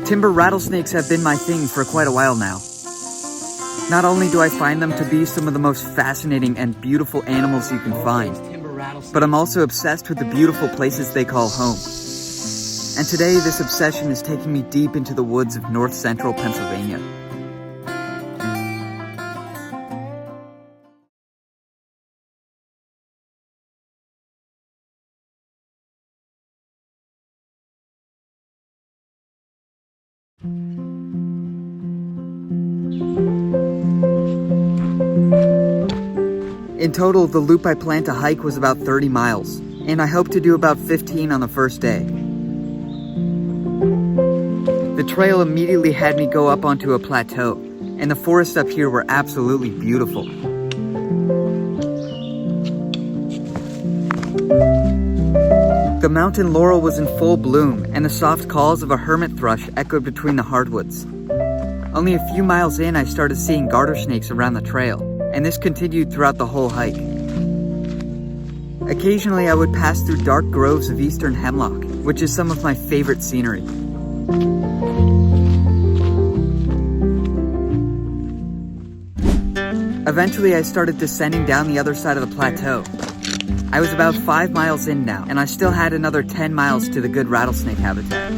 Timber rattlesnakes have been my thing for quite a while now. Not only do I find them to be some of the most fascinating and beautiful animals you can find, but I'm also obsessed with the beautiful places they call home. And today, this obsession is taking me deep into the woods of north-central Pennsylvania. In total, the loop I planned to hike was about 30 miles, and I hope to do about 15 on the first day. The trail immediately had me go up onto a plateau, and the forests up here were absolutely beautiful. The mountain laurel was in full bloom, and the soft calls of a hermit thrush echoed between the hardwoods. Only a few miles in, I started seeing garter snakes around the trail, and this continued throughout the whole hike. Occasionally, I would pass through dark groves of eastern hemlock, which is some of my favorite scenery. Eventually, I started descending down the other side of the plateau. I was about 5 miles in now, and I still had another 10 miles to the good rattlesnake habitat.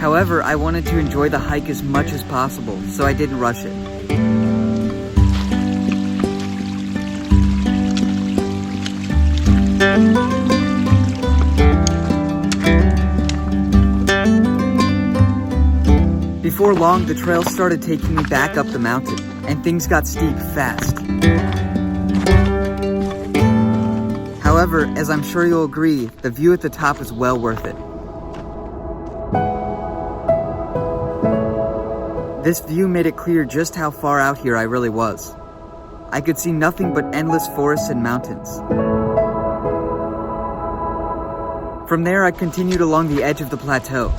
However, I wanted to enjoy the hike as much as possible, so I didn't rush it. Before long, the trail started taking me back up the mountain, and things got steep fast. However, as I'm sure you'll agree, the view at the top is well worth it. This view made it clear just how far out here I really was. I could see nothing but endless forests and mountains. From there, I continued along the edge of the plateau.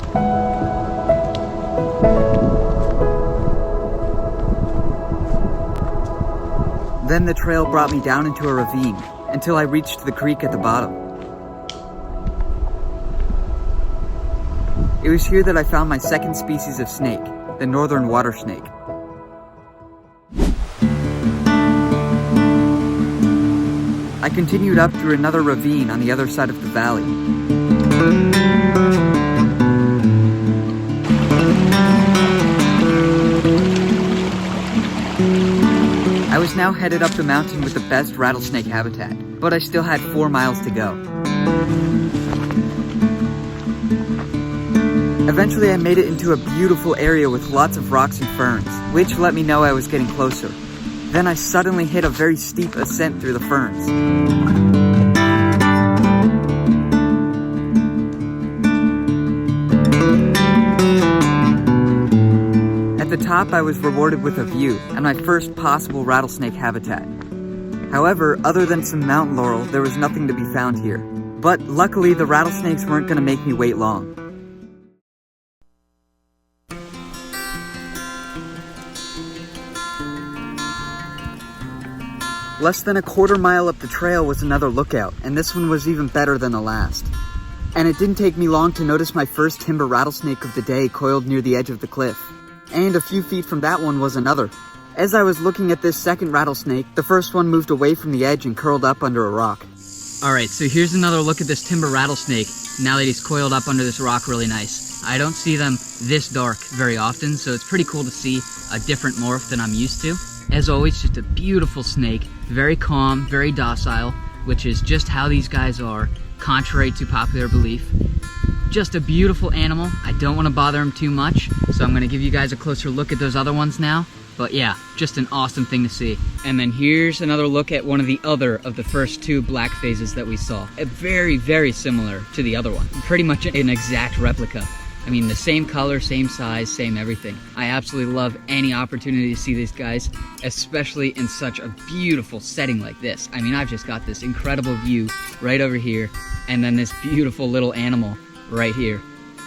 Then the trail brought me down into a ravine until I reached the creek at the bottom. It was here that I found my second species of snake, the northern water snake. I continued up through another ravine on the other side of the valley. I was now headed up the mountain with the best rattlesnake habitat, but I still had 4 miles to go. Eventually I made it into a beautiful area with lots of rocks and ferns, which let me know I was getting closer. Then I suddenly hit a very steep ascent through the ferns. At the top, I was rewarded with a view and my first possible rattlesnake habitat. However, other than some mountain laurel, there was nothing to be found here. But luckily, the rattlesnakes weren't going to make me wait long. Less than a quarter mile up the trail was another lookout, and this one was even better than the last. And it didn't take me long to notice my first timber rattlesnake of the day coiled near the edge of the cliff. And a few feet from that one was another. As I was looking at this second rattlesnake, the first one moved away from the edge and curled up under a rock. Alright, so here's another look at this timber rattlesnake, now that he's coiled up under this rock really nice. I don't see them this dark very often, so it's pretty cool to see a different morph than I'm used to. As always, just a beautiful snake, very calm, very docile, which is just how these guys are, contrary to popular belief. Just a beautiful animal. I don't want to bother him too much, so I'm going to give you guys a closer look at those other ones now. But yeah, just an awesome thing to see. And then here's another look at one of the other of the first two black phases that we saw. Very, very similar to the other one. Pretty much an exact replica. I mean, the same color, same size, same everything. I absolutely love any opportunity to see these guys, especially in such a beautiful setting like this. I mean, I've just got this incredible view right over here, and then this beautiful little animal right here.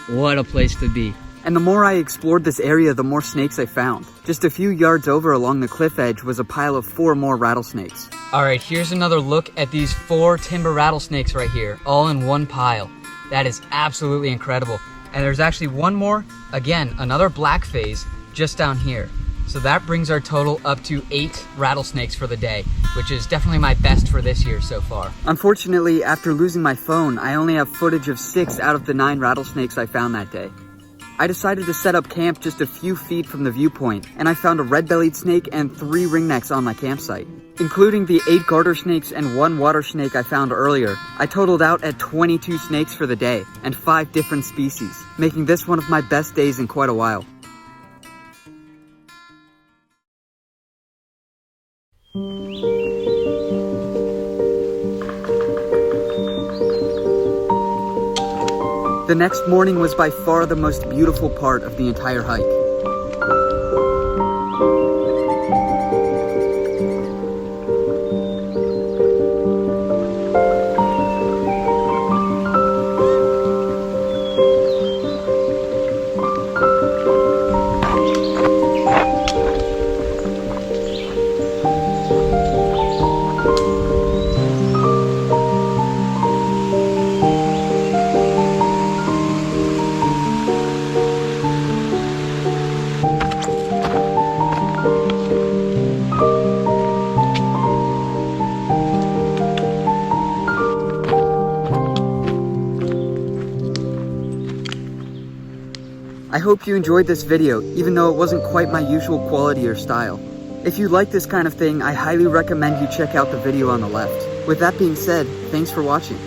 What a place to be. And the more I explored this area, the more snakes I found. Just a few yards over along the cliff edge was a pile of 4 more rattlesnakes. Alright, here's another look at these 4 timber rattlesnakes right here, all in one pile. That is absolutely incredible. And there's actually one more, again, another black phase, just down here. So that brings our total up to 8 rattlesnakes for the day, which is definitely my best for this year so far. Unfortunately, after losing my phone, I only have footage of 6 out of the 9 rattlesnakes I found that day. I decided to set up camp just a few feet from the viewpoint, and I found a red-bellied snake and 3 ringnecks on my campsite. Including the 8 garter snakes and 1 water snake I found earlier, I totaled out at 22 snakes for the day, and 5 different species, making this one of my best days in quite a while. The next morning was by far the most beautiful part of the entire hike. I hope you enjoyed this video, even though it wasn't quite my usual quality or style. If you like this kind of thing, I highly recommend you check out the video on the left. With that being said, thanks for watching.